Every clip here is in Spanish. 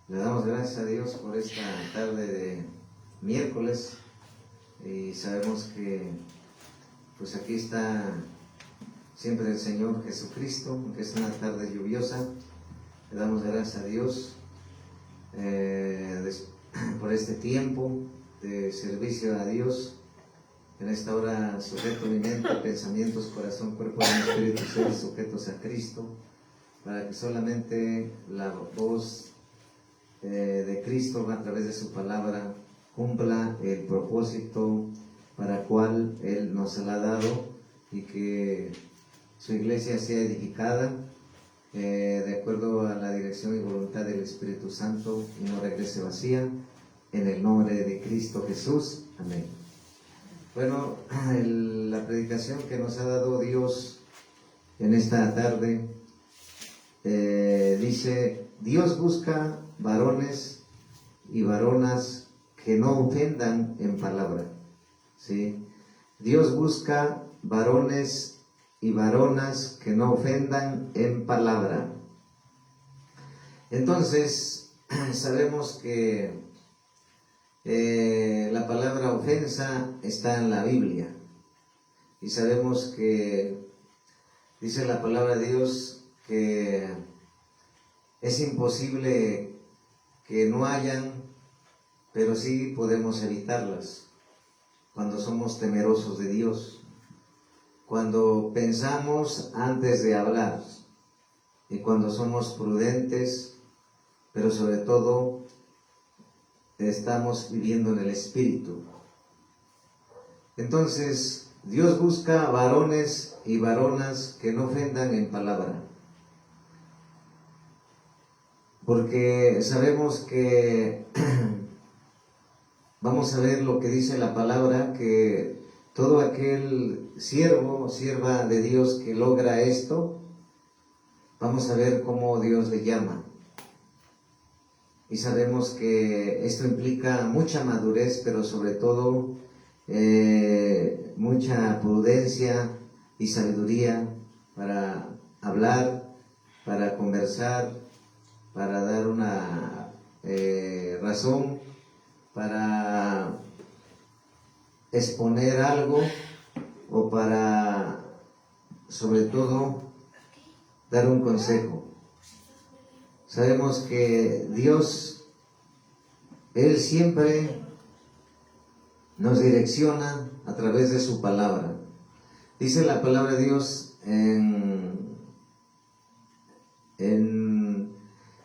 Le damos gracias a Dios por esta tarde de miércoles y sabemos que pues aquí está siempre el Señor Jesucristo, aunque es una tarde lluviosa. Le damos gracias a Dios por este tiempo de servicio a Dios. En esta hora sujeto mi mente, pensamientos, corazón, cuerpo y espíritu, seres sujetos a Cristo, para que solamente la voz de Cristo a través de su palabra cumpla el propósito para cual Él nos la ha dado, y que su iglesia sea edificada de acuerdo a la dirección y voluntad del Espíritu Santo y no regrese vacía, en el nombre de Cristo Jesús. Amén. Bueno, la predicación que nos ha dado Dios en esta tarde dice: Dios busca varones y varonas que no ofendan en palabra. ¿Sí? Dios busca varones y varonas que no ofendan en palabra. Entonces, sabemos que la palabra ofensa está en la Biblia, y sabemos que dice la palabra de Dios que es imposible que no hayan, pero sí podemos evitarlas cuando somos temerosos de Dios, cuando pensamos antes de hablar y cuando somos prudentes, pero sobre todo estamos viviendo en el Espíritu. Entonces, Dios busca varones y varonas que no ofendan en palabra, porque sabemos que vamos a ver lo que dice la palabra, que todo aquel siervo o sierva de Dios que logra esto, vamos a ver cómo Dios le llama. Y sabemos que esto implica mucha madurez, pero sobre todo mucha prudencia y sabiduría para hablar, para conversar, para dar una razón, para exponer algo, o para, sobre todo, dar un consejo. Sabemos que Dios, Él siempre nos direcciona a través de su palabra. Dice la palabra de Dios en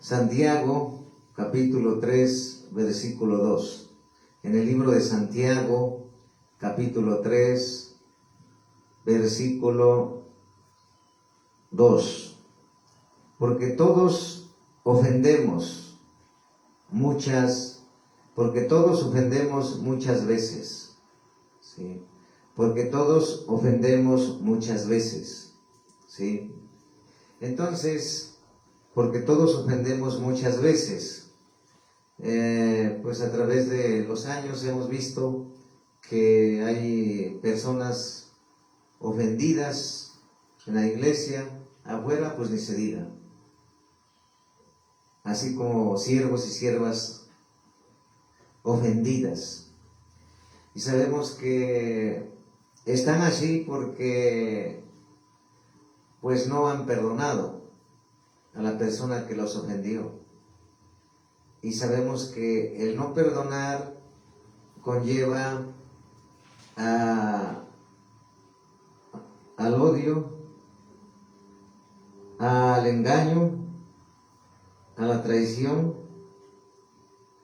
Santiago, capítulo 3, versículo 2. En el libro de Santiago, capítulo 3, versículo 2. Porque todos ofendemos muchas veces, ¿sí? Porque todos ofendemos muchas veces, ¿sí? Entonces, porque todos ofendemos muchas veces, pues a través de los años hemos visto que hay personas ofendidas en la iglesia, afuera pues ni se diga, así como siervos y siervas ofendidas. Y sabemos que están así porque pues no han perdonado a la persona que los ofendió. Y sabemos que el no perdonar conlleva al odio, al engaño, a la traición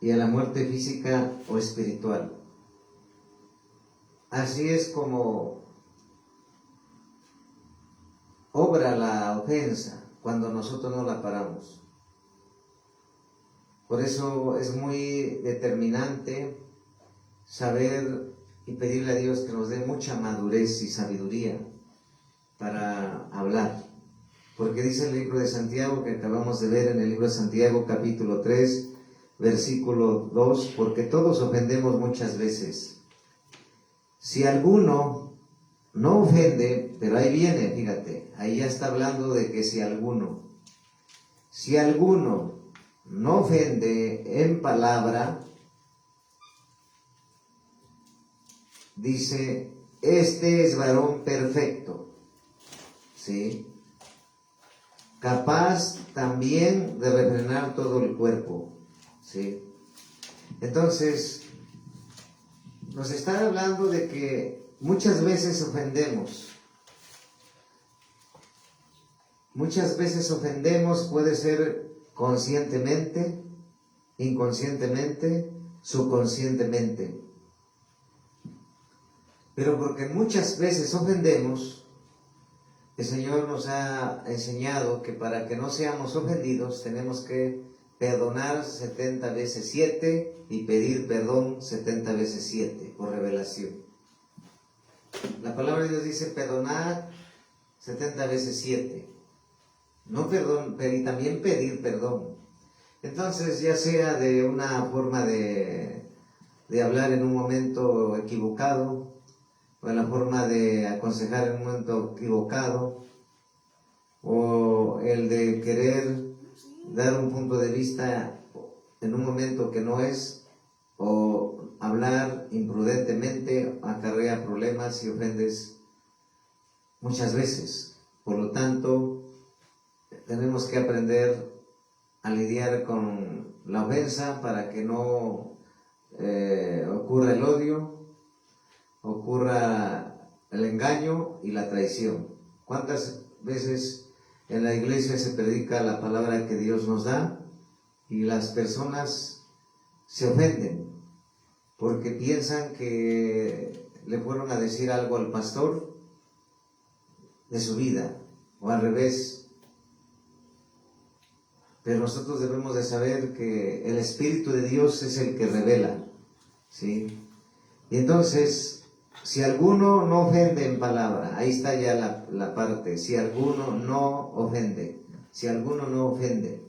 y a la muerte física o espiritual. Así es como obra la ofensa cuando nosotros no la paramos. Por eso es muy determinante saber y pedirle a Dios que nos dé mucha madurez y sabiduría para hablar. Porque dice el libro de Santiago, que acabamos de ver en el libro de Santiago, capítulo 3, versículo 2, porque todos ofendemos muchas veces. Si alguno no ofende, pero ahí viene, fíjate, ahí ya está hablando de que si alguno no ofende en palabra, dice, este es varón perfecto, ¿sí? Capaz también de refrenar todo el cuerpo, ¿sí? Entonces, nos está hablando de que muchas veces ofendemos. Muchas veces ofendemos, puede ser conscientemente, inconscientemente, subconscientemente. Pero porque muchas veces ofendemos, el Señor nos ha enseñado que para que no seamos ofendidos tenemos que perdonar 70 veces 7 y pedir perdón 70 veces 7 por revelación. La palabra de Dios dice perdonar 70 veces 7. No perdón, pero y también pedir perdón. Entonces, ya sea de una forma de hablar en un momento equivocado, o en la forma de aconsejar en un momento equivocado, o el de querer dar un punto de vista en un momento que no es, o hablar imprudentemente, acarrea problemas y ofendes muchas veces. Por lo tanto, tenemos que aprender a lidiar con la ofensa para que no ocurra el odio, ocurra el engaño y la traición. ¿Cuántas veces en la iglesia se predica la palabra que Dios nos da y las personas se ofenden porque piensan que le fueron a decir algo al pastor de su vida, o al revés? Pero nosotros debemos de saber que el Espíritu de Dios es el que revela, ¿sí? Y entonces, si alguno no ofende en palabra, ahí está ya la parte, si alguno no ofende, si alguno no ofende.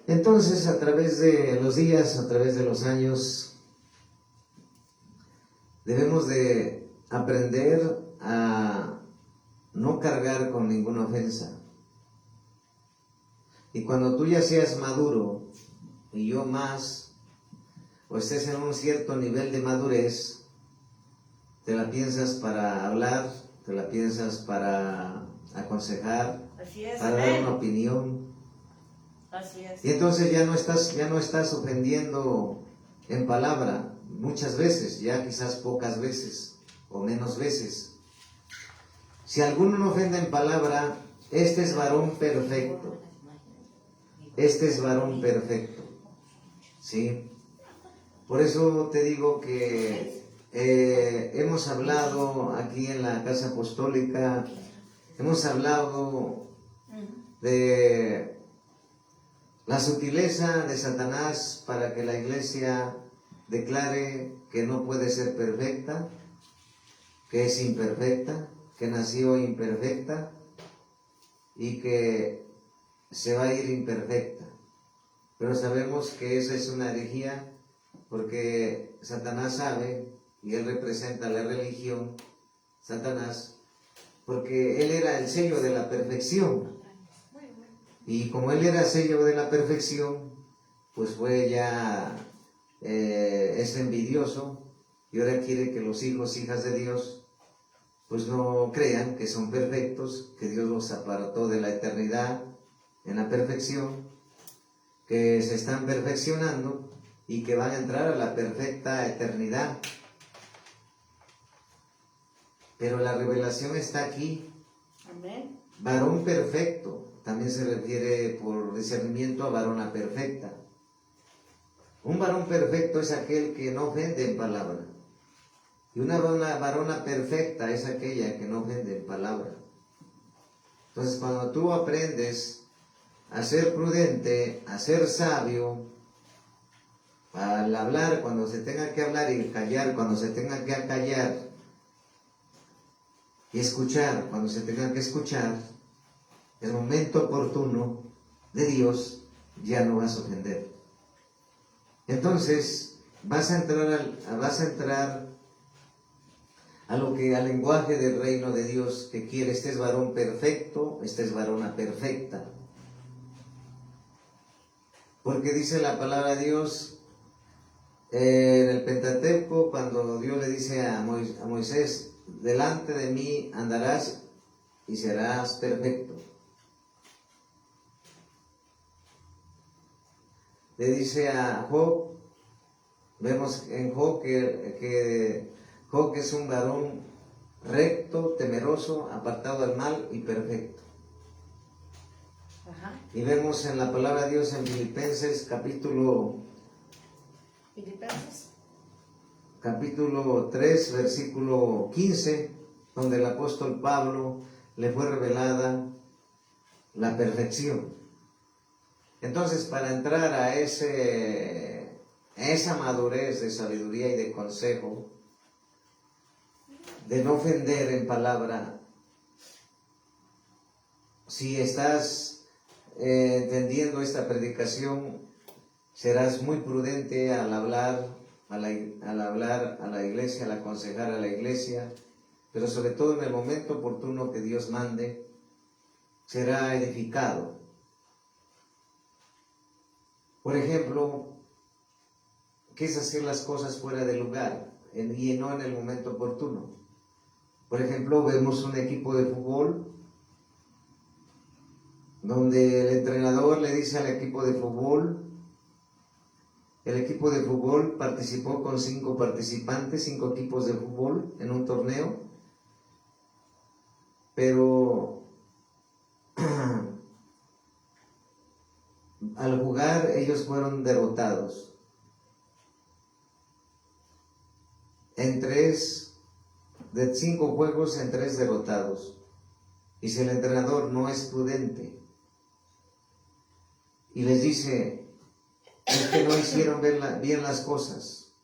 Entonces, a través de los días, a través de los años, debemos de aprender a no cargar con ninguna ofensa. Y cuando tú ya seas maduro, y yo más, o estés en un cierto nivel de madurez, te la piensas para hablar, te la piensas para aconsejar, para dar una opinión. Así es. Y entonces ya no estás ofendiendo en palabra, muchas veces, ya quizás pocas veces, o menos veces. Si alguno no ofende en palabra, este es varón perfecto. Este es varón perfecto, ¿sí? Por eso te digo que hemos hablado aquí en la Casa Apostólica, hemos hablado de la sutileza de Satanás para que la iglesia declare que no puede ser perfecta, que es imperfecta, que nació imperfecta y que se va a ir imperfecta. Pero sabemos que esa es una herejía porque Satanás sabe, y él representa la religión, Satanás, porque él era el sello de la perfección. Y como él era sello de la perfección, pues fue ya, es envidioso, y ahora quiere que los hijos, hijas de Dios, pues no crean que son perfectos, que Dios los apartó de la eternidad en la perfección, que se están perfeccionando y que van a entrar a la perfecta eternidad. Pero la revelación está aquí. Amén. Varón perfecto, también se refiere por discernimiento a varona perfecta. Un varón perfecto es aquel que no ofende en palabra. Y una varona perfecta es aquella que no ofende en palabra. Entonces, cuando tú aprendes a ser prudente, a ser sabio, al hablar cuando se tenga que hablar y callar cuando se tenga que callar, y escuchar cuando se tenga que escuchar, el momento oportuno de Dios ya no vas a ofender. Entonces vas a entrar al lenguaje del reino de Dios que quiere. Este es varón perfecto, esta es varona perfecta. Porque dice la palabra de Dios en el Pentateuco, cuando Dios le dice a Moisés, delante de mí andarás y serás perfecto. Le dice a Job, vemos en Job que Job es un varón recto, temeroso, apartado del mal y perfecto. Ajá. Y vemos en la palabra de Dios en Filipenses capítulo 3, versículo 15, donde el apóstol Pablo le fue revelada la perfección. Entonces, para entrar a esa madurez de sabiduría y de consejo, de no ofender en palabra, si estás entendiendo esta predicación, serás muy prudente al hablar a la iglesia, al aconsejar a la iglesia, pero sobre todo en el momento oportuno que Dios mande, será edificado. Por ejemplo, ¿qué es hacer las cosas fuera de lugar y no en el momento oportuno? Por ejemplo, vemos un equipo de fútbol donde el entrenador le dice al equipo de fútbol, el equipo de fútbol participó con 5 participantes, 5 equipos de fútbol en un torneo, pero al jugar ellos fueron derrotados. De 5 juegos, en 3 derrotados. Y si el entrenador no es prudente y les dice, es que no hicieron bien las cosas,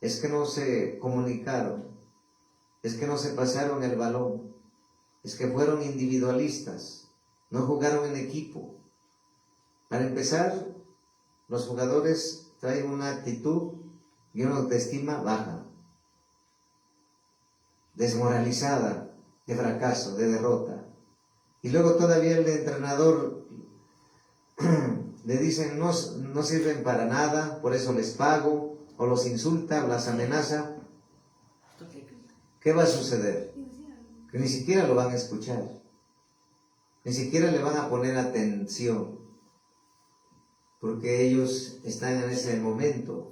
es que no se comunicaron, es que no se pasaron el balón, es que fueron individualistas, no jugaron en equipo. Para empezar, los jugadores traen una actitud y una autoestima baja, desmoralizada, de fracaso, de derrota. Y luego todavía el entrenador le dicen no sirven para nada, por eso les pago, o los insulta, las amenaza. ¿Qué va a suceder? Que ni siquiera lo van a escuchar, ni siquiera le van a poner atención, porque ellos están en ese momento.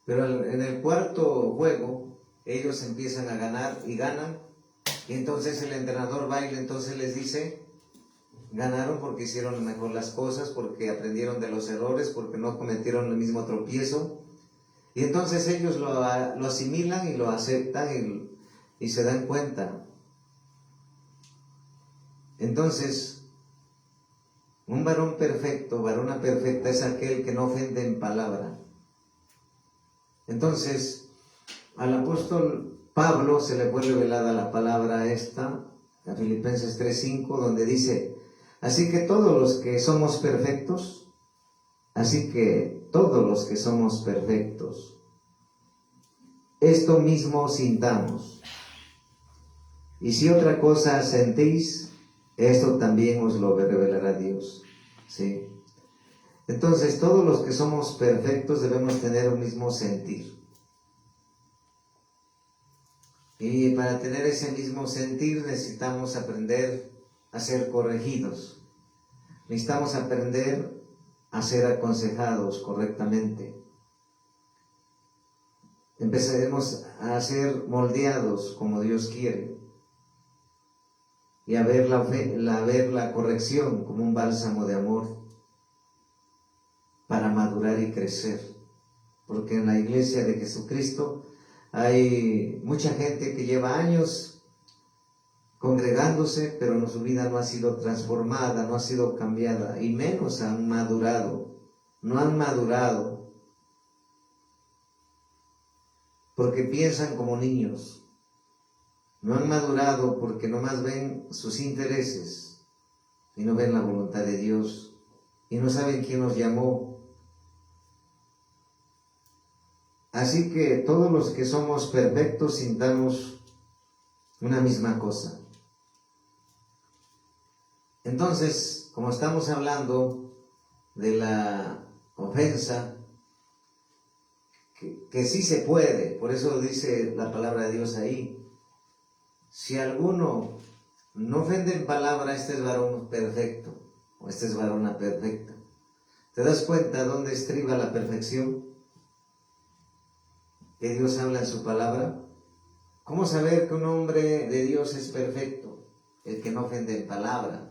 Pero en el cuarto juego, ellos empiezan a ganar y ganan, y entonces el entrenador va y entonces les dice, ganaron porque hicieron mejor las cosas, porque aprendieron de los errores, porque no cometieron el mismo tropiezo. Y entonces ellos lo asimilan y lo aceptan y se dan cuenta. Entonces, un varón perfecto, varona perfecta, es aquel que no ofende en palabra. Entonces, al apóstol Pablo se le fue revelada la palabra esta, a Filipenses 3:5, donde dice, así que todos los que somos perfectos, esto mismo sintamos. Y si otra cosa sentís, esto también os lo revelará Dios. ¿Sí? Entonces, todos los que somos perfectos debemos tener un mismo sentir. Y para tener ese mismo sentir necesitamos aprender a ser corregidos. Necesitamos aprender a ser aconsejados correctamente. Empezaremos a ser moldeados como Dios quiere. Y a ver la corrección como un bálsamo de amor para madurar y crecer. Porque en la iglesia de Jesucristo hay mucha gente que lleva años congregándose, pero su vida no ha sido transformada, no ha sido cambiada, y menos han madurado. No han madurado porque piensan como niños. No han madurado porque nomás ven sus intereses y no ven la voluntad de Dios y no saben quién los llamó. Así que todos los que somos perfectos sintamos una misma cosa. Entonces, como estamos hablando de la ofensa, que sí se puede. Por eso dice la palabra de Dios ahí: si alguno no ofende en palabra, este es varón perfecto, o esta es varona perfecta. ¿Te das cuenta dónde estriba la perfección que Dios habla en su palabra? ¿Cómo saber que un hombre de Dios es perfecto? El que no ofende en palabra.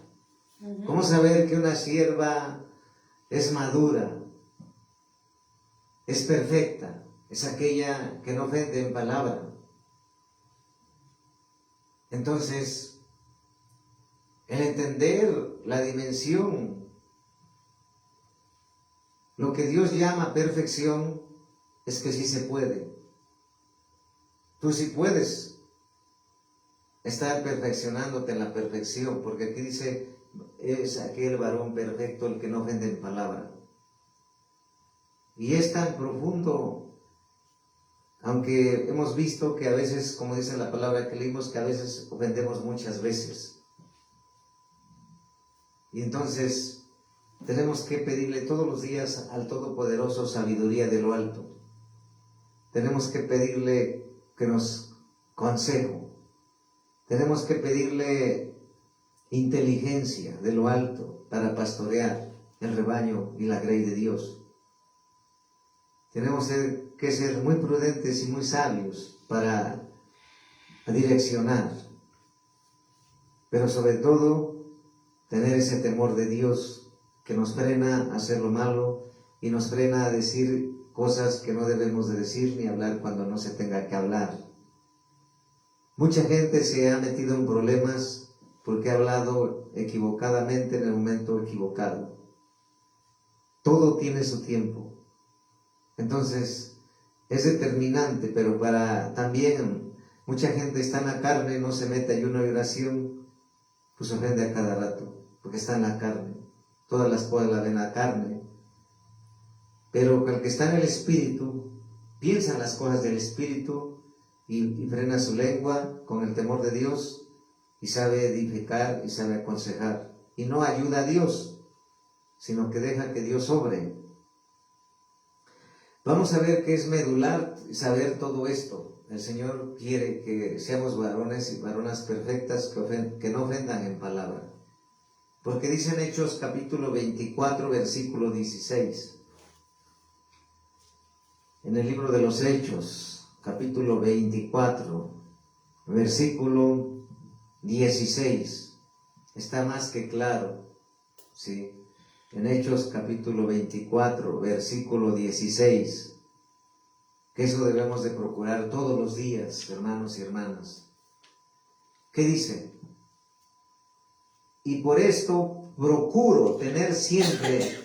¿Cómo saber que una sierva es madura, es perfecta? Es aquella que no ofende en palabra. Entonces, el entender la dimensión, lo que Dios llama perfección, es que sí se puede. Tú sí puedes estar perfeccionándote en la perfección, porque aquí dice: es aquel varón perfecto el que no ofende en palabra. Y es tan profundo, aunque hemos visto que a veces, como dice la palabra que leímos, que a veces ofendemos muchas veces. Y entonces tenemos que pedirle todos los días al Todopoderoso sabiduría de lo alto. Tenemos que pedirle que nos consejo. Tenemos que pedirle inteligencia de lo alto para pastorear el rebaño y la grey de Dios. Tenemos que ser muy prudentes y muy sabios para direccionar, pero sobre todo tener ese temor de Dios que nos frena a hacer lo malo y nos frena a decir cosas que no debemos de decir ni hablar cuando no se tenga que hablar. Mucha gente se ha metido en problemas porque ha hablado equivocadamente en el momento equivocado. Todo tiene su tiempo. Entonces, es determinante, pero para también mucha gente está en la carne, no se mete ayuno y oración, pues ofende a cada rato, porque está en la carne. Todas las cosas la ven a la carne. Pero el que está en el Espíritu, piensa en las cosas del Espíritu y frena su lengua con el temor de Dios y sabe edificar y sabe aconsejar. Y no ayuda a Dios, sino que deja que Dios obre. Vamos a ver qué es medular, saber todo esto. El Señor quiere que seamos varones y varonas perfectas que no ofendan en palabra. Porque dice en Hechos capítulo 24, versículo 16. En el libro de los Hechos, capítulo 24, versículo 16. Está más que claro, ¿sí? En Hechos capítulo 24, versículo 16, que eso debemos de procurar todos los días, hermanos y hermanas. ¿Qué dice? Y por esto procuro tener siempre,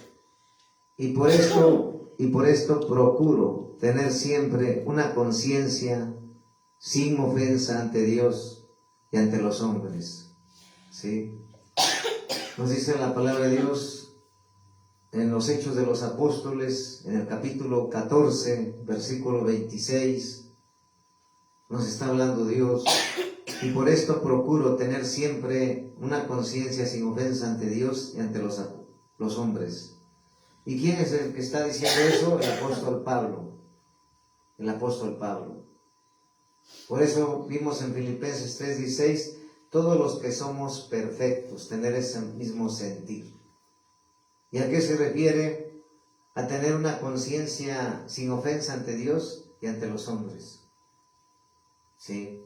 y por esto procuro tener siempre una conciencia sin ofensa ante Dios y ante los hombres. ¿Sí? Nos dice la palabra de Dios en los Hechos de los Apóstoles, en el capítulo 14, versículo 26, nos está hablando Dios: y por esto procuro tener siempre una conciencia sin ofensa ante Dios y ante los hombres. ¿Y quién es el que está diciendo eso? El apóstol Pablo. El apóstol Pablo. Por eso vimos en Filipenses 3:16, todos los que somos perfectos, tener ese mismo sentir. ¿Y a qué se refiere? A tener una conciencia sin ofensa ante Dios y ante los hombres. ¿Sí?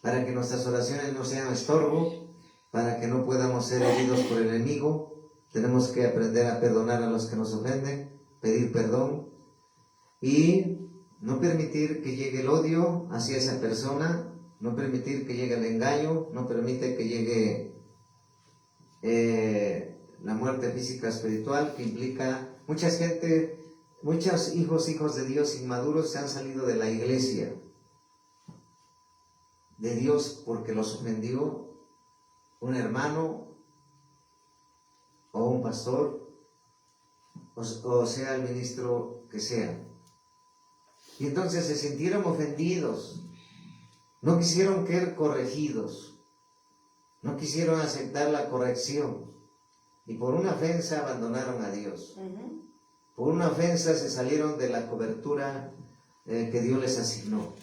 Para que nuestras oraciones no sean estorbo, para que no podamos ser heridos por el enemigo, tenemos que aprender a perdonar a los que nos ofenden, pedir perdón y no permitir que llegue el odio hacia esa persona, no permitir que llegue el engaño, no permite que llegue la muerte física espiritual, que implica muchos hijos de Dios inmaduros se han salido de la iglesia de Dios porque los ofendió un hermano o un pastor o sea el ministro que sea, y entonces se sintieron ofendidos, no quisieron ser corregidos, no quisieron aceptar la corrección. Y por una ofensa abandonaron a Dios. Ujú. Por una ofensa se salieron de la cobertura que Dios les asignó.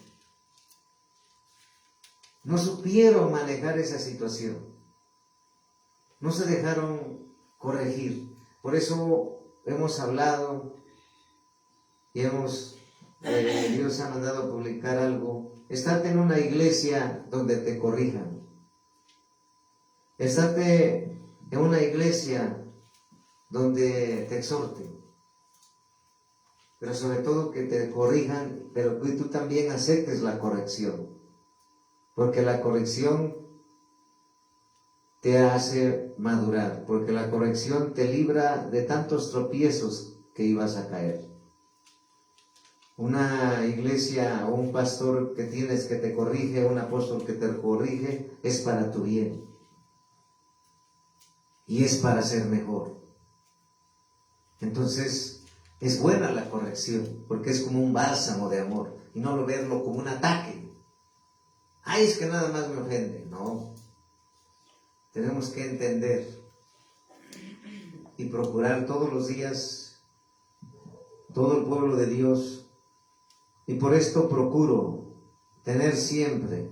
No supieron manejar esa situación. No se dejaron corregir. Por eso hemos hablado y Dios ha mandado a publicar algo. Estate en una iglesia donde te corrijan. Estate en una iglesia donde te exhorten. Pero sobre todo que te corrijan, pero que tú también aceptes la corrección. Porque la corrección te hace madurar, porque la corrección te libra de tantos tropiezos que ibas a caer. Una iglesia o un pastor que tienes que te corrige, un apóstol que te corrige, es para tu bien. Y es para ser mejor. Entonces, es buena la corrección, porque es como un bálsamo de amor, y no lo verlo como un ataque. Ay, es que nada más me ofende. No. Tenemos que entender y procurar todos los días, todo el pueblo de Dios, y por esto procuro tener siempre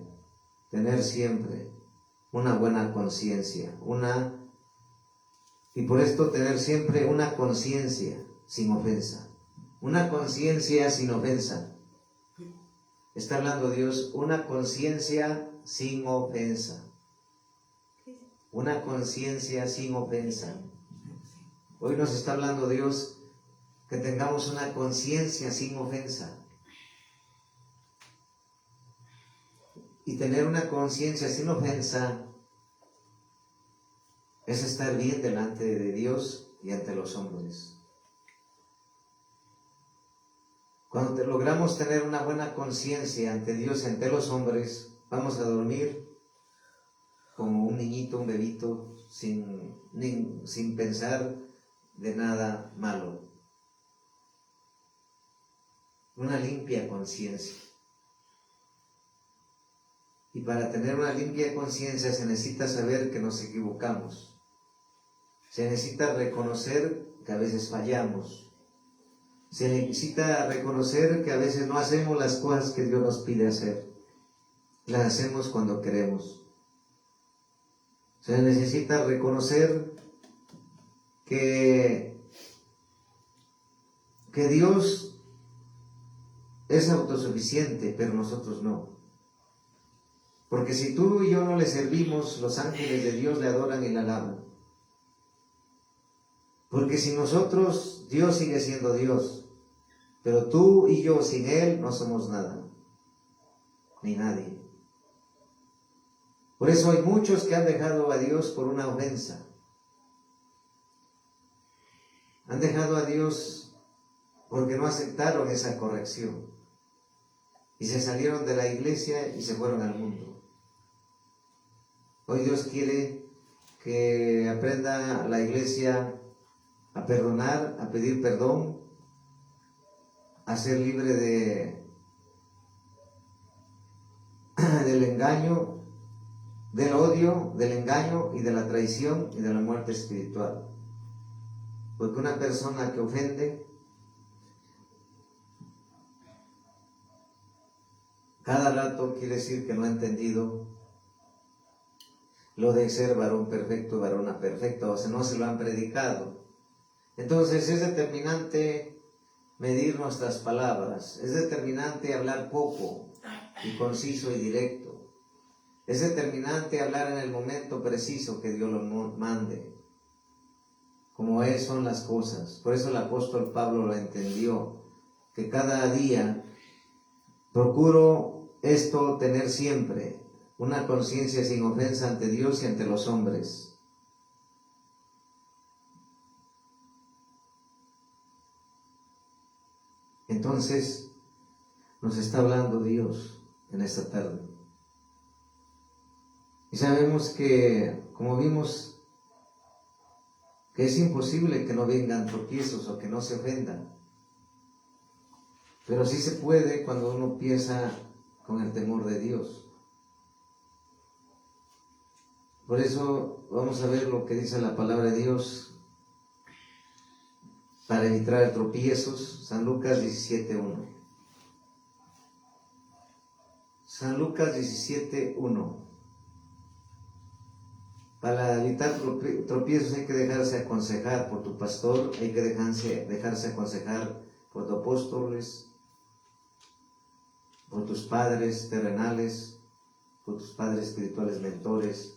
una buena conciencia, y por esto tener siempre una conciencia sin ofensa, una conciencia sin ofensa. Está hablando Dios, una conciencia sin ofensa. Una conciencia sin ofensa. Hoy nos está hablando Dios que tengamos una conciencia sin ofensa. Y tener una conciencia sin ofensa es estar bien delante de Dios y ante los hombres. Cuando logramos tener una buena conciencia ante Dios y ante los hombres, vamos a dormir como un niñito, un bebito, sin pensar de nada malo. Una limpia conciencia. Y para tener una limpia conciencia se necesita saber que nos equivocamos. Se necesita reconocer que a veces fallamos. Se necesita reconocer que a veces no hacemos las cosas que Dios nos pide hacer. Las hacemos cuando queremos. Se necesita reconocer que Dios es autosuficiente, pero nosotros no. Porque si tú y yo no le servimos, los ángeles de Dios le adoran y le alaban. Porque sin nosotros, Dios sigue siendo Dios. Pero tú y yo sin Él no somos nada, ni nadie. Por eso hay muchos que han dejado a Dios por una ofensa. Han dejado a Dios porque no aceptaron esa corrección. Y se salieron de la iglesia y se fueron al mundo. Hoy Dios quiere que aprenda la iglesia a perdonar, a pedir perdón, a ser libre del engaño, del odio, del engaño y de la traición y de la muerte espiritual. Porque una persona que ofende, cada rato quiere decir que no ha entendido lo de ser varón perfecto, varona perfecta, o sea, no se lo han predicado. Entonces es determinante medir nuestras palabras, es determinante hablar poco y conciso y directo, es determinante hablar en el momento preciso que Dios lo mande, como son las cosas. Por eso el apóstol Pablo lo entendió, que cada día procuro esto, tener siempre una conciencia sin ofensa ante Dios y ante los hombres. Entonces, nos está hablando Dios en esta tarde. Y sabemos que, como vimos, que es imposible que no vengan tropiezos o que no se ofendan. Pero sí se puede cuando uno empieza con el temor de Dios. Por eso vamos a ver lo que dice la palabra de Dios para evitar tropiezos. San Lucas 17:1. San Lucas 17:1. Para evitar tropiezos hay que dejarse aconsejar por tu pastor, hay que dejarse aconsejar por tus apóstoles, por tus padres terrenales, por tus padres espirituales mentores.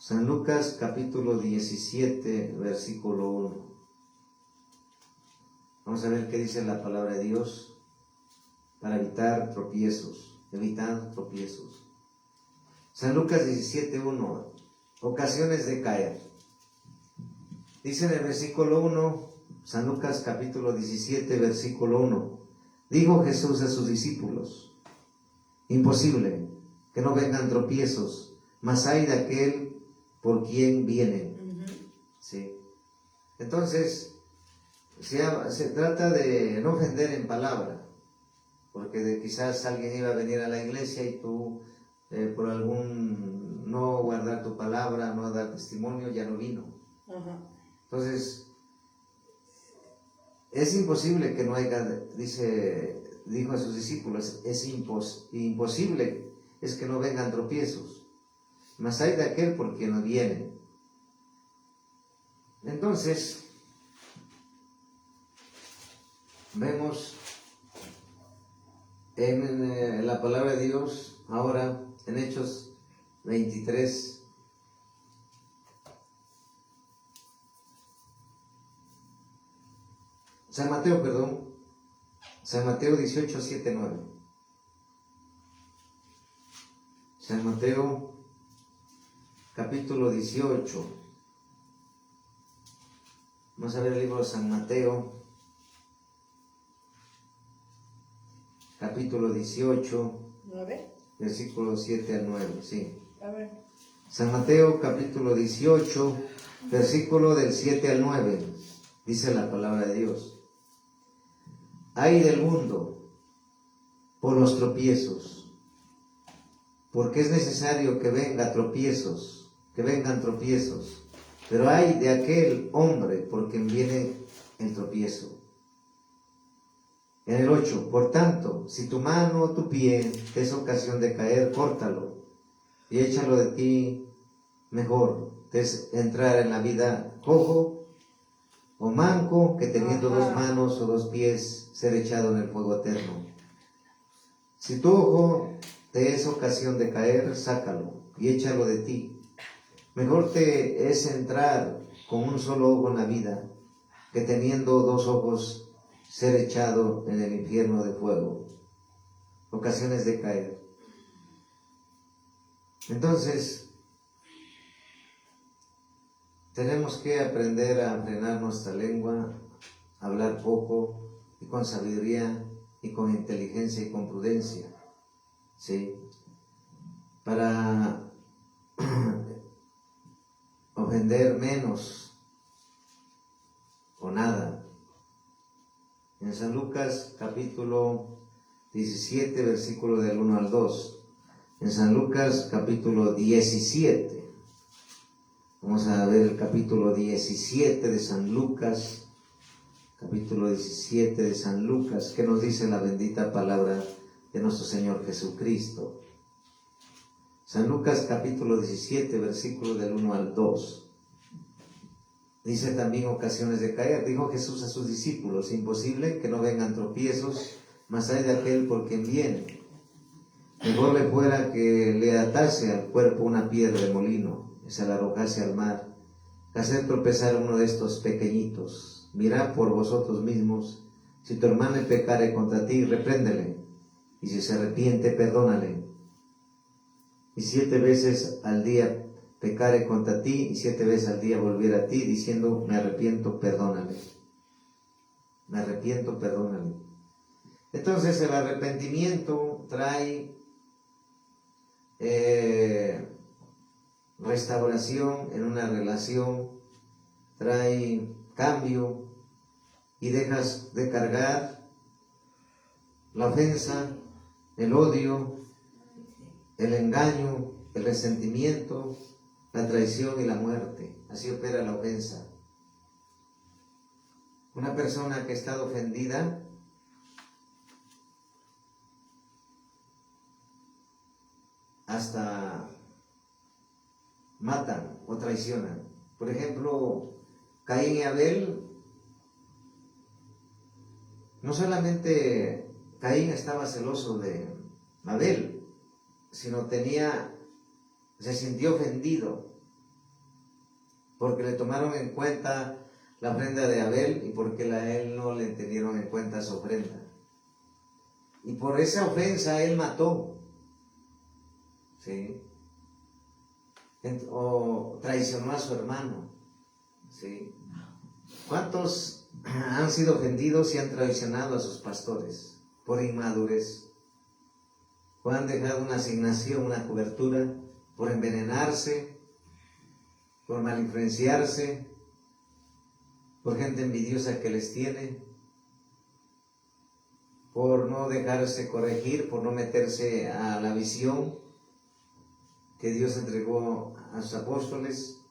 San Lucas capítulo 17, versículo 1. Vamos a ver qué dice la palabra de Dios para evitar tropiezos, San Lucas 17:1, ocasiones de caer. Dice en el versículo 1, San Lucas capítulo 17, versículo 1, dijo Jesús a sus discípulos, imposible que no vengan tropiezos, mas hay de aquel por quien vienen. ¿Sí? Entonces, se trata de no ofender en palabra, porque quizás alguien iba a venir a la iglesia y tú por algún no guardar tu palabra, no dar testimonio, ya no vino. Entonces, es imposible que no haya, dijo a sus discípulos, es imposible es que no vengan tropiezos, mas hay de aquel por quien no vienen. Entonces, vemos en la palabra de Dios ahora en Hechos 23, San Mateo 18, 7, 9. San Mateo capítulo 18. Vamos a ver el libro de San Mateo capítulo 18, 9. versículos 7 al 9, sí. A ver. San Mateo capítulo 18, versículo del 7 al 9, dice la palabra de Dios. Ay del mundo por los tropiezos, porque es necesario que vengan tropiezos, pero ay de aquel hombre por quien viene el tropiezo. En el 8, por tanto, si tu mano o tu pie te es ocasión de caer, córtalo y échalo de ti, mejor es entrar en la vida cojo o manco que teniendo dos manos o dos pies ser echado en el fuego eterno. Si tu ojo te es ocasión de caer, sácalo y échalo de ti. Mejor te es entrar con un solo ojo en la vida que teniendo dos ojos ser echado en el infierno de fuego. Ocasiones de caer. Entonces, tenemos que aprender a frenar nuestra lengua, hablar poco y con sabiduría y con inteligencia y con prudencia, ¿sí? Para ofender menos o nada. En San Lucas capítulo 17, versículo del 1 al 2. En San Lucas capítulo 17. Vamos a ver el capítulo 17 de San Lucas. Capítulo 17 de San Lucas. ¿Qué nos dice la bendita palabra de nuestro Señor Jesucristo? San Lucas capítulo 17, versículo del 1 al 2. Dice también ocasiones de caer. Dijo Jesús a sus discípulos, imposible que no vengan tropiezos, mas hay de aquel por quien viene. Mejor le fuera que le atase al cuerpo una piedra de molino y se la arrojase al mar, que hacer tropezar a uno de estos pequeñitos. Mirad por vosotros mismos, si tu hermano pecare contra ti, repréndele, y si se arrepiente, perdónale. Y 7 veces al día pecare contra ti, y 7 veces al día volviera a ti, diciendo, me arrepiento, perdónale. Me arrepiento, perdónale. Entonces el arrepentimiento trae restauración en una relación, trae cambio y dejas de cargar la ofensa, el odio, el engaño, el resentimiento, la traición y la muerte. Así opera la ofensa. Una persona que ha estado ofendida hasta matan o traicionan. Por ejemplo, Caín y Abel, no solamente Caín estaba celoso de Abel, sino se sintió ofendido porque le tomaron en cuenta la ofrenda de Abel y porque a él no le tuvieron en cuenta su ofrenda. Y por esa ofensa él mató, ¿sí? O traicionó a su hermano, ¿sí? ¿Cuántos han sido ofendidos y han traicionado a sus pastores por inmadurez? ¿O han dejado una asignación, una cobertura, por envenenarse, por malinfluenciarse, por gente envidiosa que les tiene, por no dejarse corregir, por no meterse a la visión que Dios entregó a sus apóstoles,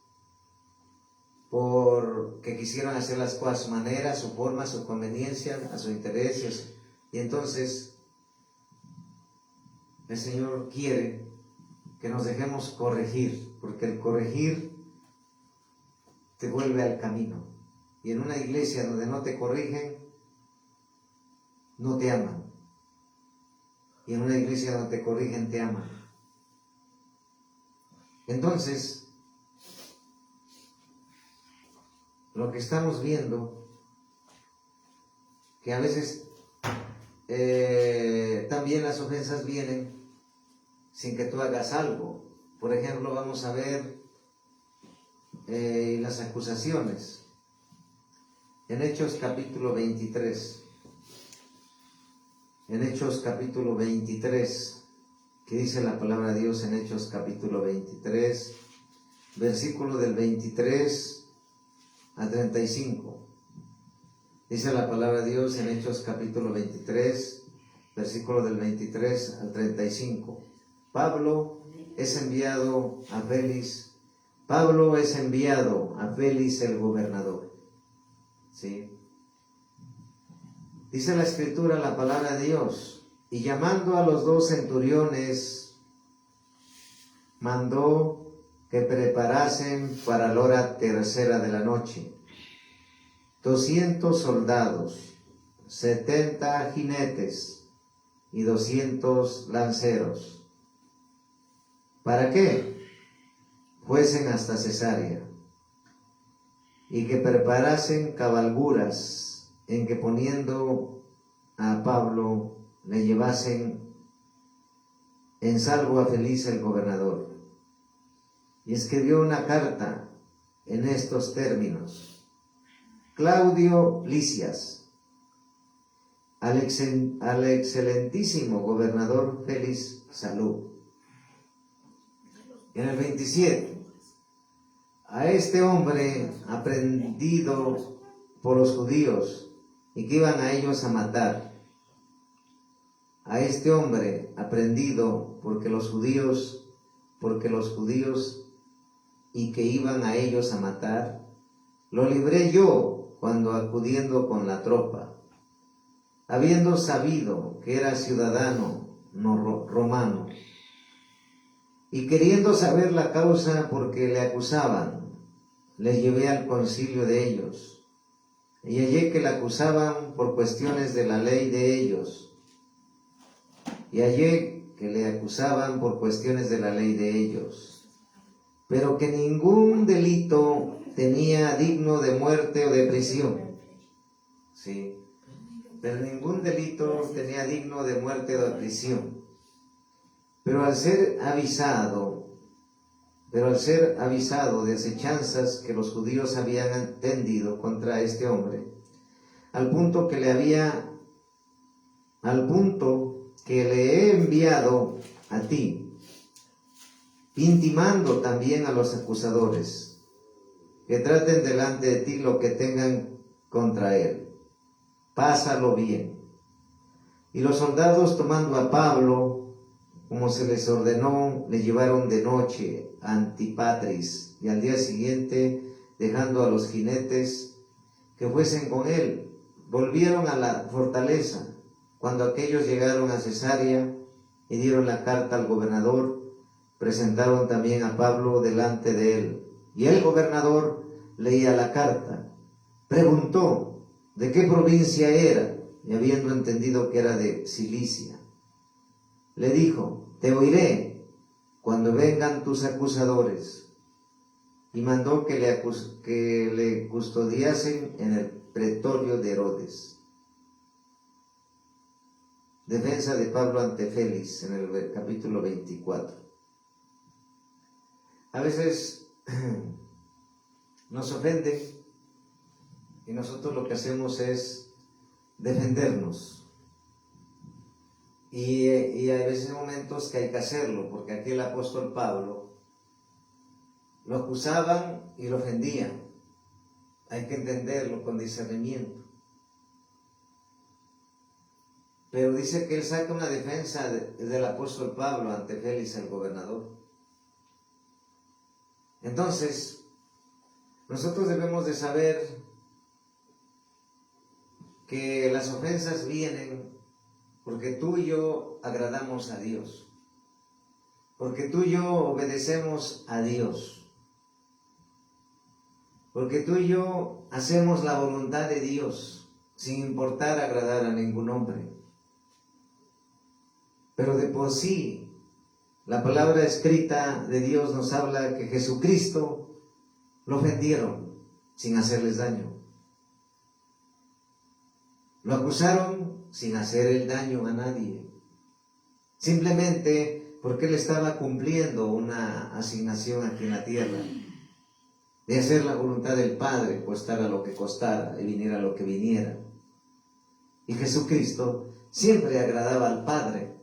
porque quisieron hacer las cosas a su manera, a su forma, a su conveniencia, a su interés? Y entonces el Señor quiere que nos dejemos corregir, porque el corregir te vuelve al camino. Y en una iglesia donde no te corrigen, no te aman. Y en una iglesia donde te corrigen, te aman. Entonces, lo que estamos viendo, que a veces también las ofensas vienen sin que tú hagas algo. Por ejemplo, vamos a ver las acusaciones en Hechos capítulo 23. En Hechos capítulo 23, que dice la palabra de Dios en Hechos capítulo 23, versículo del 23 a 35. Dice la palabra de Dios en Hechos capítulo 23, versículo del 23 al 35. Pablo es enviado a Félix el gobernador. ¿Sí? Dice la Escritura, la palabra de Dios, y llamando a los 2 centuriones, mandó que preparasen para la hora tercera de la noche 200 soldados, 70 jinetes y 200 lanceros. ¿Para qué? Fuesen hasta Cesarea, y que preparasen cabalguras en que poniendo a Pablo le llevasen en salvo a Félix el gobernador. Y escribió una carta en estos términos: Claudio Lisias, al excelentísimo gobernador Félix, salud. En el 27, a este hombre aprehendido por los judíos y que iban a ellos a matar, a este hombre aprehendido porque los judíos y que iban a ellos a matar, lo libré yo cuando acudiendo con la tropa, habiendo sabido que era ciudadano no romano, y queriendo saber la causa por que le acusaban, le llevé al concilio de ellos, y hallé que le acusaban por cuestiones de la ley de ellos, pero que ningún delito tenía digno de muerte o de prisión. Sí, pero ningún delito tenía digno de muerte o de prisión. Pero al ser avisado de acechanzas que los judíos habían tendido contra este hombre, al punto que le he enviado a ti, intimando también a los acusadores que traten delante de ti lo que tengan contra él. Pásalo bien. Y los soldados, tomando a Pablo, como se les ordenó, le llevaron de noche a Antipatris, y al día siguiente, dejando a los jinetes que fuesen con él, volvieron a la fortaleza. Cuando aquellos llegaron a Cesarea y dieron la carta al gobernador, presentaron también a Pablo delante de él. Y el gobernador leía la carta. Preguntó de qué provincia era, y habiendo entendido que era de Cilicia, le dijo: te oiré cuando vengan tus acusadores. Y mandó que le custodiasen en el pretorio de Herodes. Defensa de Pablo ante Félix en el capítulo 24. A veces nos ofenden y nosotros lo que hacemos es defendernos. Y hay veces momentos que hay que hacerlo, porque aquí el apóstol Pablo lo acusaban y lo ofendían. Hay que entenderlo con discernimiento. Pero dice que él saca una defensa del apóstol Pablo ante Félix el gobernador. Entonces, nosotros debemos de saber que las ofensas vienen porque tú y yo agradamos a Dios, porque tú y yo obedecemos a Dios, porque tú y yo hacemos la voluntad de Dios sin importar agradar a ningún hombre. Pero de por sí, la palabra escrita de Dios nos habla que Jesucristo lo ofendieron sin hacerles daño. Lo acusaron sin hacer el daño a nadie. Simplemente porque él estaba cumpliendo una asignación aquí en la tierra. De hacer la voluntad del Padre, costara lo que costara y viniera lo que viniera. Y Jesucristo siempre agradaba al Padre.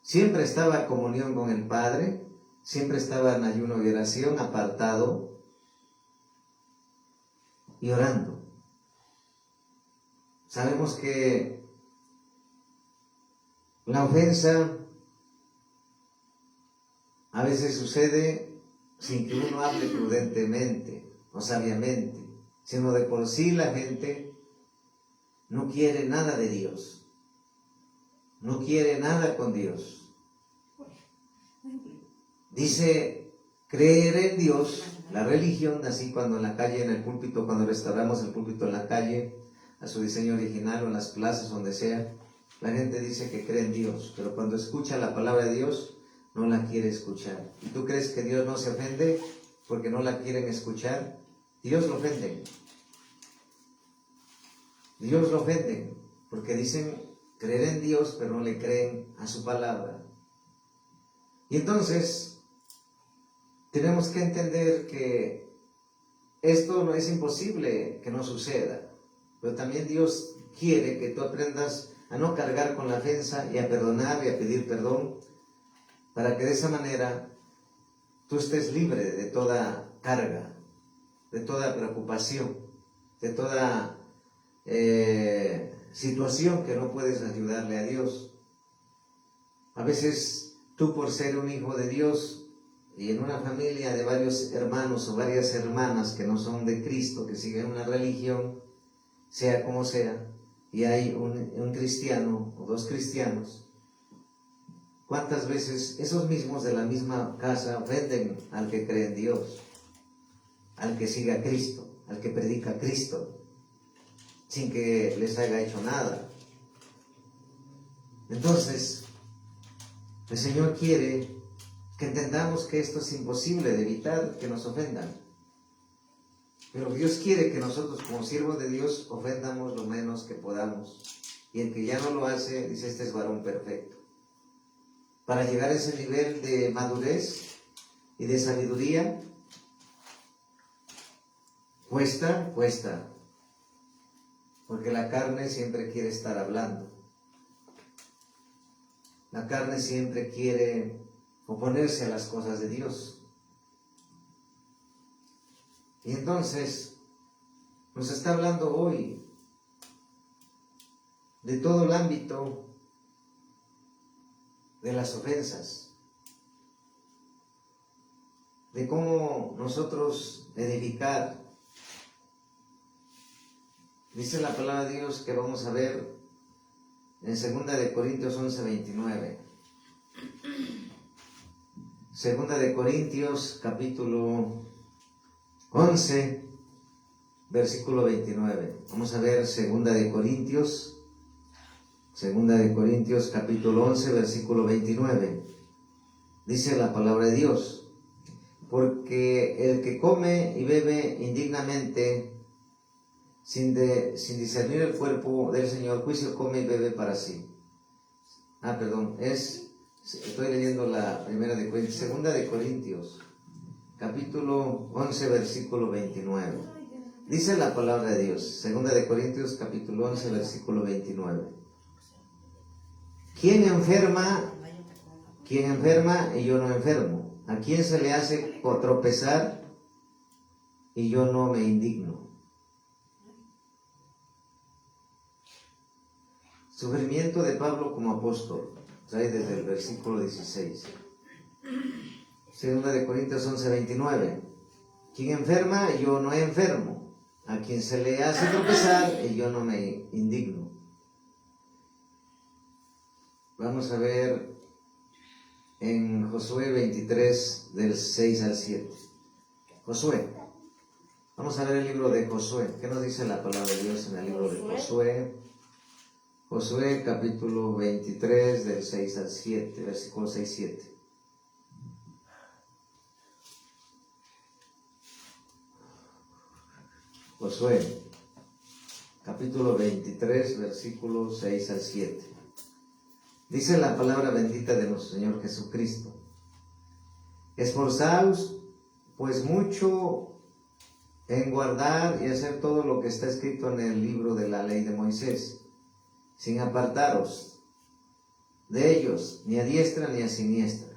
Siempre estaba en comunión con el Padre, siempre estaba en ayuno y oración, apartado y orando. Sabemos que la ofensa a veces sucede sin que uno hable prudentemente o sabiamente, sino de por sí la gente no quiere nada de Dios, no quiere nada con Dios. Dice creer en Dios, la religión, así cuando en la calle, en el púlpito, cuando restauramos el púlpito en la calle, a su diseño original o en las plazas, donde sea, la gente dice que cree en Dios, pero cuando escucha la palabra de Dios, no la quiere escuchar. ¿Y tú crees que Dios no se ofende porque no la quieren escuchar? Dios lo ofende. Dios lo ofende porque dicen creer en Dios, pero no le creen a su palabra. Y entonces, tenemos que entender que esto no es imposible que no suceda, pero también Dios quiere que tú aprendas a no cargar con la ofensa y a perdonar y a pedir perdón, para que de esa manera tú estés libre de toda carga, de toda preocupación, de toda situación que no puedes ayudarle a Dios. A veces tú, por ser un hijo de Dios y en una familia de varios hermanos o varias hermanas que no son de Cristo, que siguen una religión, sea como sea, y hay un cristiano o dos cristianos, ¿cuántas veces esos mismos de la misma casa ofenden al que cree en Dios, al que sigue a Cristo, al que predica a Cristo, sin que les haya hecho nada? Entonces, el Señor quiere que entendamos que esto es imposible de evitar, que nos ofendan. Pero Dios quiere que nosotros, como siervos de Dios, ofendamos lo menos que podamos. Y el que ya no lo hace, dice, este es varón perfecto. Para llegar a ese nivel de madurez y de sabiduría, cuesta, porque la carne siempre quiere estar hablando. La carne siempre quiere oponerse a las cosas de Dios. Y entonces nos está hablando hoy de todo el ámbito de las ofensas, de cómo nosotros edificar. Dice la palabra de Dios que vamos a ver en 2 de Corintios 11:29. 2 de Corintios capítulo 11, versículo 29. Vamos a ver 2 de Corintios capítulo 11, versículo 29. Dice la palabra de Dios: porque el que come y bebe indignamente, sin discernir el cuerpo del Señor, juicio come y bebe para sí. Estoy leyendo la primera de Corintios, 2 de Corintios, capítulo 11, versículo 29. Dice la palabra de Dios, 2 de Corintios, capítulo 11, versículo 29. ¿Quién enferma y yo no enfermo? ¿A quién se le hace tropezar y yo no me indigno? Sufrimiento de Pablo como apóstol, trae desde el versículo 16. 2 de Corintios 11, 29. ¿Quién enferma y yo no enfermo? ¿A quien se le hace tropezar y yo no me indigno? Vamos a ver en Josué 23, del 6 al 7. Josué. Vamos a ver el libro de Josué. ¿Qué nos dice la palabra de Dios en el libro de Josué? Josué capítulo 23, del 6 al 7, versículo 6, 7. Josué capítulo 23, versículo 6 al 7. Dice la palabra bendita de nuestro Señor Jesucristo: esforzaos pues mucho en guardar y hacer todo lo que está escrito en el libro de la ley de Moisés, sin apartaros de ellos, ni a diestra ni a siniestra.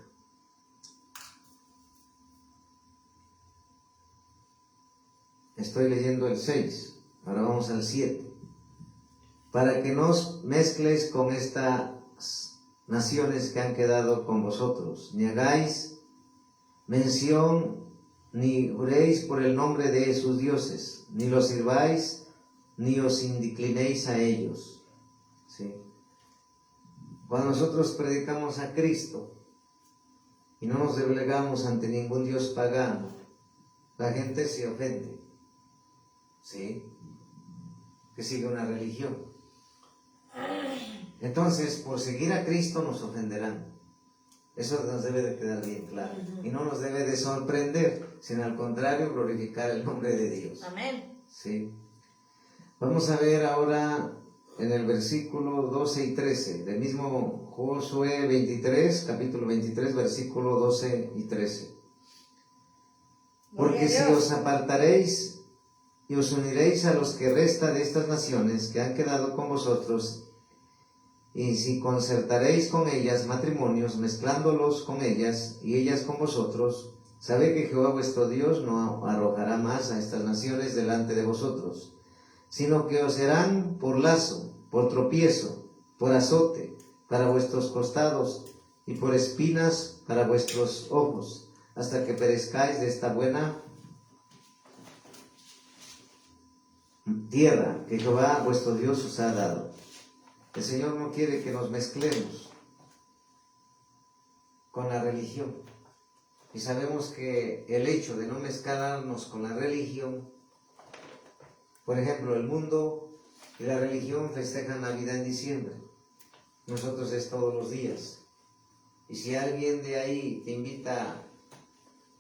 Estoy leyendo el 6, ahora vamos al 7. Para que no os mezcles con estas naciones que han quedado con vosotros, ni hagáis mención, ni juréis por el nombre de sus dioses, ni los sirváis, ni os inclinéis a ellos. ¿Sí? Cuando nosotros predicamos a Cristo y no nos doblegamos ante ningún dios pagano, la gente se ofende. ¿Sí? Que sigue una religión. Entonces, por seguir a Cristo nos ofenderán. Eso nos debe de quedar bien claro. Y no nos debe de sorprender, sino al contrario, glorificar el nombre de Dios. Amén. ¿Sí? Vamos a ver ahora en el versículo 12 y 13, del mismo Josué 23, capítulo 23, versículo 12 y 13. Porque si os apartaréis y os uniréis a los que resta de estas naciones que han quedado con vosotros, y si concertaréis con ellas matrimonios, mezclándolos con ellas y ellas con vosotros, sabed que Jehová vuestro Dios no arrojará más a estas naciones delante de vosotros, sino que os serán por lazo, por tropiezo, por azote para vuestros costados y por espinas para vuestros ojos, hasta que perezcáis de esta buena tierra que Jehová vuestro Dios os ha dado. El Señor no quiere que nos mezclemos con la religión. Y sabemos que el hecho de no mezclarnos con la religión, por ejemplo, el mundo y la religión festejan Navidad en diciembre. Nosotros es todos los días. Y si alguien de ahí te invita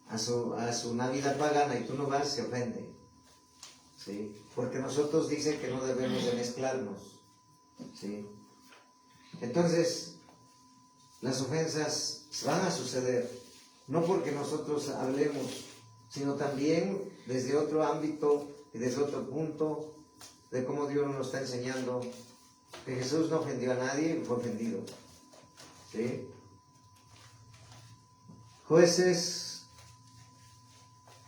a su Navidad pagana y tú no vas, se ofende. ¿Sí? Porque nosotros dice que no debemos de mezclarnos. ¿Sí? Entonces, las ofensas van a suceder, no porque nosotros hablemos, sino también desde otro ámbito y desde otro punto de cómo Dios nos está enseñando que Jesús no ofendió a nadie y fue ofendido. ¿Sí? Jueces,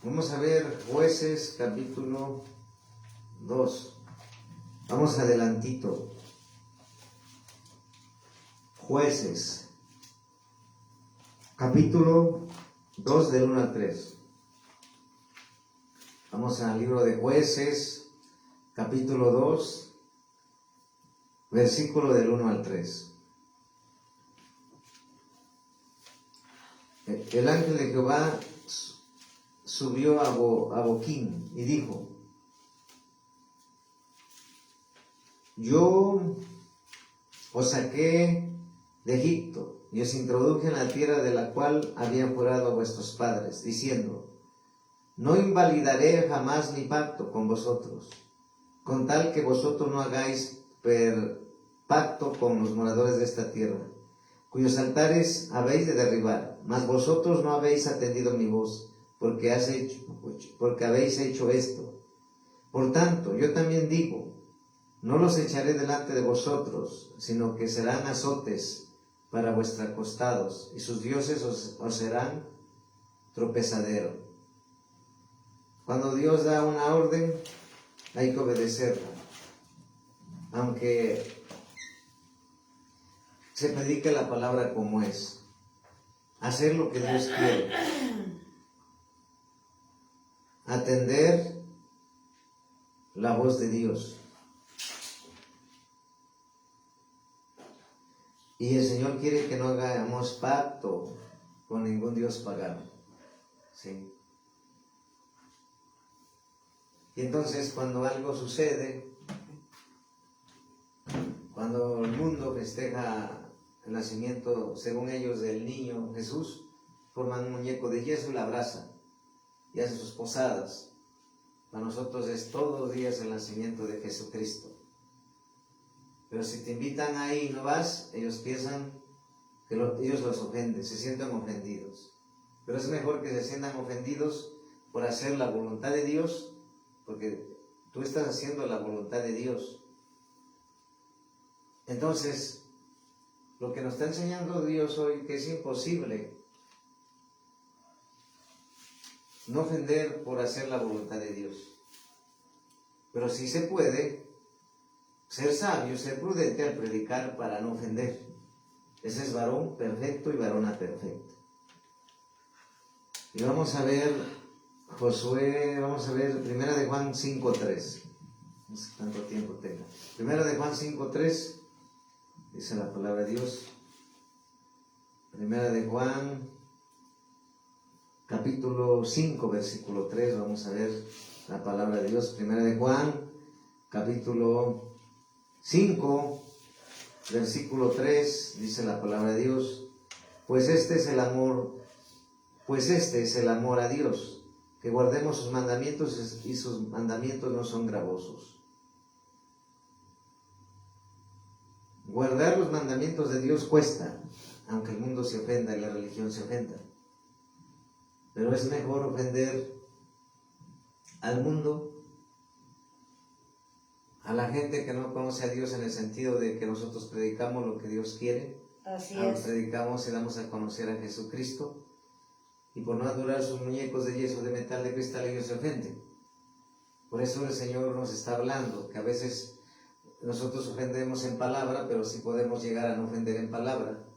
vamos a ver Jueces capítulo 2, vamos adelantito. Jueces capítulo 2 del 1 al 3. Vamos al libro de Jueces, capítulo 2, versículo del 1 al 3. El ángel de Jehová subió a Boquín y dijo: Yo os saqué de Egipto y os introduje en la tierra de la cual había jurado a vuestros padres, diciendo: No invalidaré jamás mi pacto con vosotros, con tal que vosotros no hagáis pacto con los moradores de esta tierra, cuyos altares habéis de derribar, mas vosotros no habéis atendido mi voz, porque habéis hecho esto. Por tanto, yo también digo: no los echaré delante de vosotros, sino que serán azotes para vuestros costados, y sus dioses os serán tropezadero. Cuando Dios da una orden, hay que obedecerla, aunque se predique la palabra como es. Hacer lo que Dios quiere. Atender la voz de Dios. Y el Señor quiere que no hagamos pacto con ningún Dios pagano. ¿Sí? Y entonces cuando algo sucede, cuando el mundo festeja el nacimiento, según ellos, del niño Jesús, forman un muñeco de yeso y la abrazan y hacen sus posadas. Para nosotros es todos los días el nacimiento de Jesucristo. Pero si te invitan ahí y no vas, ellos piensan que ellos los ofenden, se sienten ofendidos. Pero es mejor que se sientan ofendidos por hacer la voluntad de Dios, porque tú estás haciendo la voluntad de Dios. Entonces, lo que nos está enseñando Dios hoy, que es imposible no ofender por hacer la voluntad de Dios. Pero sí se puede ser sabio, ser prudente al predicar para no ofender. Ese es varón perfecto y varona perfecta. Y vamos a ver Josué, vamos a ver 1 de Juan 5:3. No sé cuánto tiempo tenga. 1 de Juan 5:3, dice la palabra de Dios. 1 de Juan, capítulo 5, versículo 3, vamos a ver la palabra de Dios. 1 de Juan, capítulo 5, versículo 3, dice la palabra de Dios: Pues este es el amor a Dios, que guardemos sus mandamientos, y sus mandamientos no son gravosos. Guardar los mandamientos de Dios cuesta, aunque el mundo se ofenda y la religión se ofenda. Pero es mejor ofender al mundo, a la gente que no conoce a Dios, en el sentido de que nosotros predicamos lo que Dios quiere. Así es. Predicamos y damos a conocer a Jesucristo, y por no adorar sus muñecos de yeso, de metal, de cristal, ellos se ofenden. Por eso el Señor nos está hablando, que a veces nosotros ofendemos en palabra, pero sí podemos llegar a no ofender en palabra.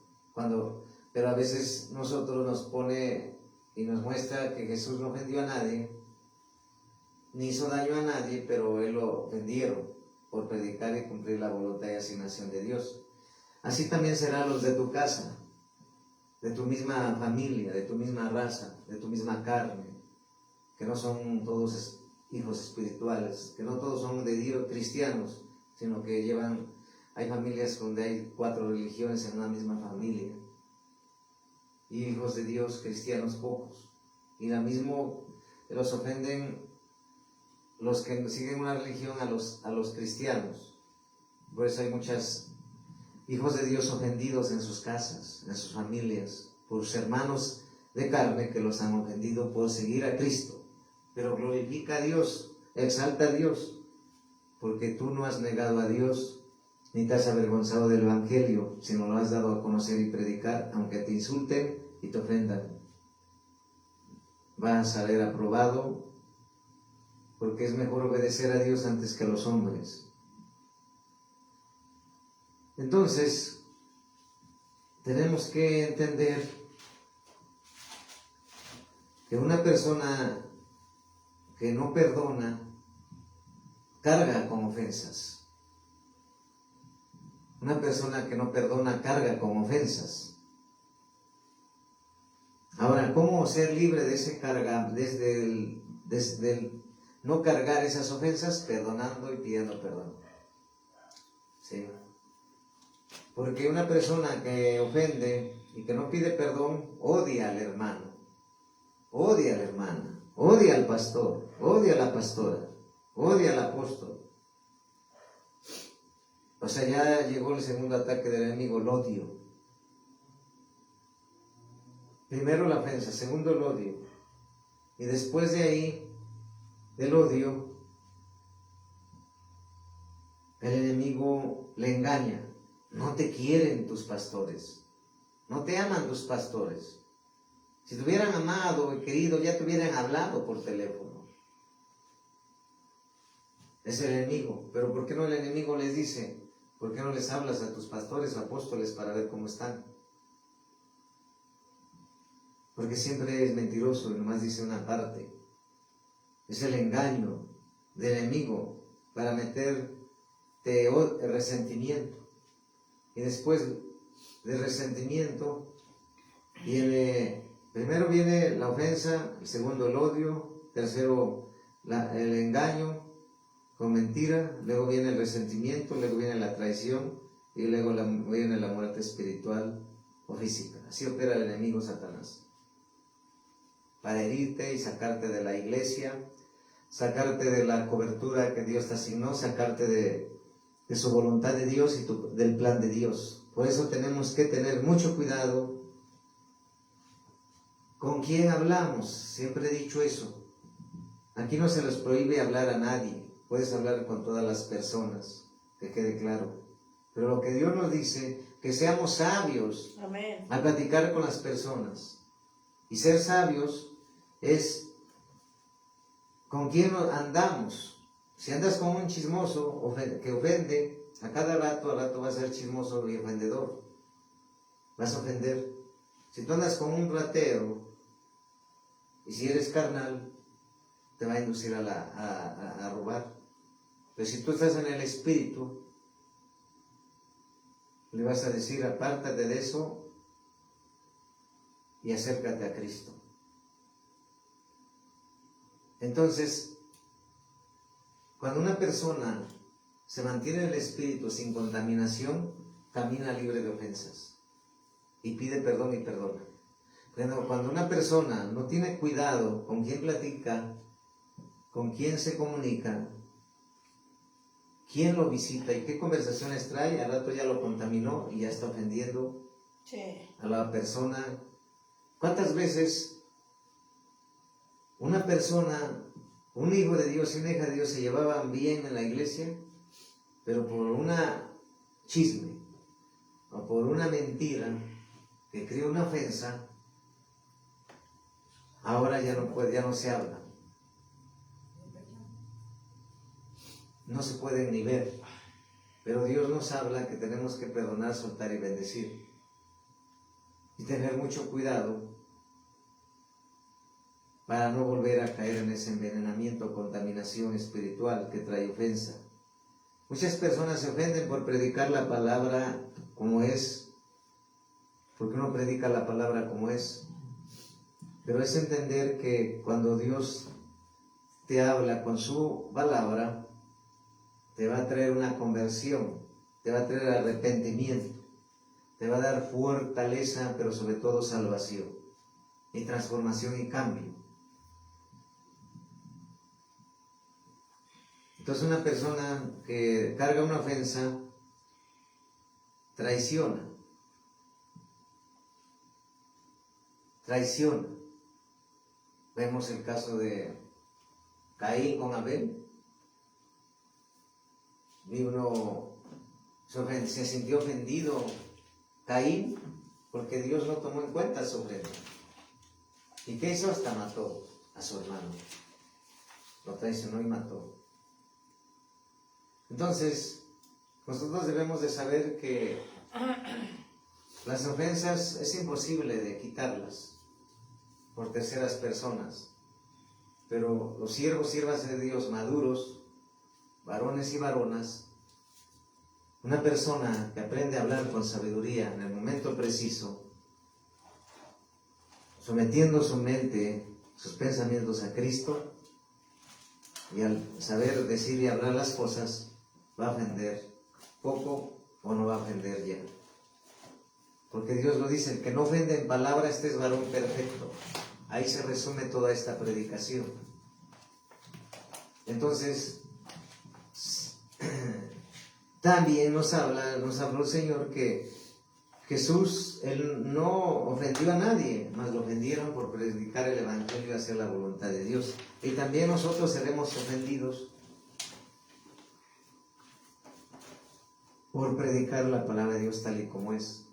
Pero a veces nosotros nos pone y nos muestra que Jesús no ofendió a nadie, ni hizo daño a nadie, pero Él lo ofendieron por predicar y cumplir la voluntad y asignación de Dios. Así también serán los de tu casa, de tu misma familia, de tu misma raza, de tu misma carne, que no son todos hijos espirituales, que no todos son de Dios cristianos, sino que hay familias donde hay 4 religiones en una misma familia, y hijos de Dios cristianos pocos, y la mismo los ofenden los que siguen una religión a los cristianos. Por eso hay muchos hijos de Dios ofendidos en sus casas, en sus familias, por sus hermanos de carne que los han ofendido por seguir a Cristo. Pero glorifica a Dios, exalta a Dios, porque tú no has negado a Dios, ni te has avergonzado del Evangelio, sino lo has dado a conocer y predicar, aunque te insulten y te ofendan. Vas a salir aprobado, porque es mejor obedecer a Dios antes que a los hombres. Entonces, tenemos que entender que una persona que no perdona carga con ofensas. Una persona que no perdona carga con ofensas. Ahora, ¿cómo ser libre de ese carga, desde el no cargar esas ofensas? Perdonando y pidiendo perdón. ¿Sí? Porque una persona que ofende y que no pide perdón, odia al hermano, odia a la hermana, odia al pastor, odia a la pastora, odia al apóstol. O sea, ya llegó el segundo ataque del enemigo, el odio. Primero la ofensa, segundo el odio. Y después de ahí, del odio, el enemigo le engaña. No te quieren tus pastores. No te aman tus pastores. Si te hubieran amado y querido, ya te hubieran hablado por teléfono. Es el enemigo. Pero ¿por qué no el enemigo les dice? ¿Por qué no les hablas a tus pastores o apóstoles para ver cómo están? Porque siempre es mentiroso y nomás dice una parte. Es el engaño del enemigo para meterte resentimiento. Y después del resentimiento primero viene la ofensa, el segundo el odio, tercero el engaño con mentira, luego viene el resentimiento, luego viene la traición y luego viene la muerte espiritual o física. Así opera el enemigo Satanás. Para herirte y sacarte de la iglesia, sacarte de la cobertura que Dios te asignó, sacarte de su voluntad de Dios y del plan de Dios. Por eso tenemos que tener mucho cuidado con quién hablamos. Siempre he dicho eso. Aquí no se les prohíbe hablar a nadie. Puedes hablar con todas las personas, que quede claro. Pero lo que Dios nos dice, que seamos sabios. Amén. Al platicar con las personas. Y ser sabios es con quién andamos. Si andas con un chismoso que ofende, a cada rato, vas a ser chismoso y ofendedor. Vas a ofender. Si tú andas con un ratero, y si eres carnal, te va a inducir a robar. Pero si tú estás en el Espíritu, le vas a decir, apártate de eso y acércate a Cristo. Entonces, cuando una persona se mantiene en el Espíritu sin contaminación, camina libre de ofensas y pide perdón y perdona. Cuando una persona no tiene cuidado con quién platica, con quién se comunica, quién lo visita y qué conversaciones trae, al rato ya lo contaminó y ya está ofendiendo a la persona. ¿Cuántas veces una persona, un hijo de Dios y una hija de Dios se llevaban bien en la iglesia, pero por una chisme o por una mentira que creó una ofensa, ahora ya no se habla? No se pueden ni ver, pero Dios nos habla que tenemos que perdonar, soltar y bendecir y tener mucho cuidado para no volver a caer en ese envenenamiento o contaminación espiritual que trae ofensa. Muchas personas se ofenden por predicar la palabra como es, porque uno predica la palabra como es, pero es entender que cuando Dios te habla con su palabra, te va a traer una conversión, te va a traer arrepentimiento, te va a dar fortaleza, pero sobre todo salvación y transformación y cambio. Entonces una persona que carga una ofensa traiciona. Vemos el caso de Caín con Abel. Y uno se sintió ofendido, Caín, porque Dios no tomó en cuenta su ofrenda. ¿Y qué hizo? Hasta mató a su hermano. Lo traicionó y mató. Entonces, nosotros debemos de saber que las ofensas es imposible de quitarlas. por terceras personas. Pero los siervos, siervas de Dios maduros, varones y varonas, una persona que aprende a hablar con sabiduría en el momento preciso, sometiendo su mente, sus pensamientos a Cristo, y al saber decir y hablar las cosas, va a ofender poco o no va a ofender ya. Porque Dios lo dice, el que no ofende en palabra, este es varón perfecto. Ahí se resume toda esta predicación. Entonces, también nos habló el Señor que Jesús, Él no ofendió a nadie, mas lo ofendieron por predicar el Evangelio y hacer la voluntad de Dios. Y también nosotros seremos ofendidos por predicar la palabra de Dios tal y como es.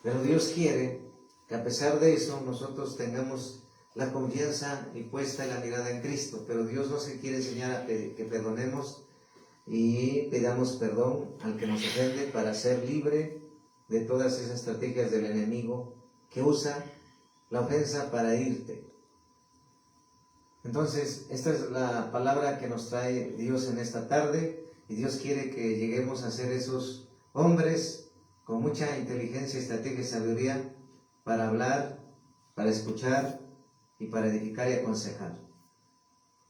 Pero Dios quiere que a pesar de eso nosotros tengamos la confianza y puesta la mirada en Cristo. Pero Dios nos quiere enseñar a que perdonemos y pidamos perdón al que nos ofende para ser libre de todas esas estrategias del enemigo que usa la ofensa para herirte. Entonces, esta es la palabra que nos trae Dios en esta tarde, y Dios quiere que lleguemos a ser esos hombres con mucha inteligencia, estrategia y sabiduría para hablar, para escuchar y para edificar y aconsejar.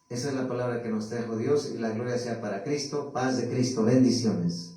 Esa es la palabra que nos trajo Dios, y la gloria sea para Cristo. Paz de Cristo, bendiciones.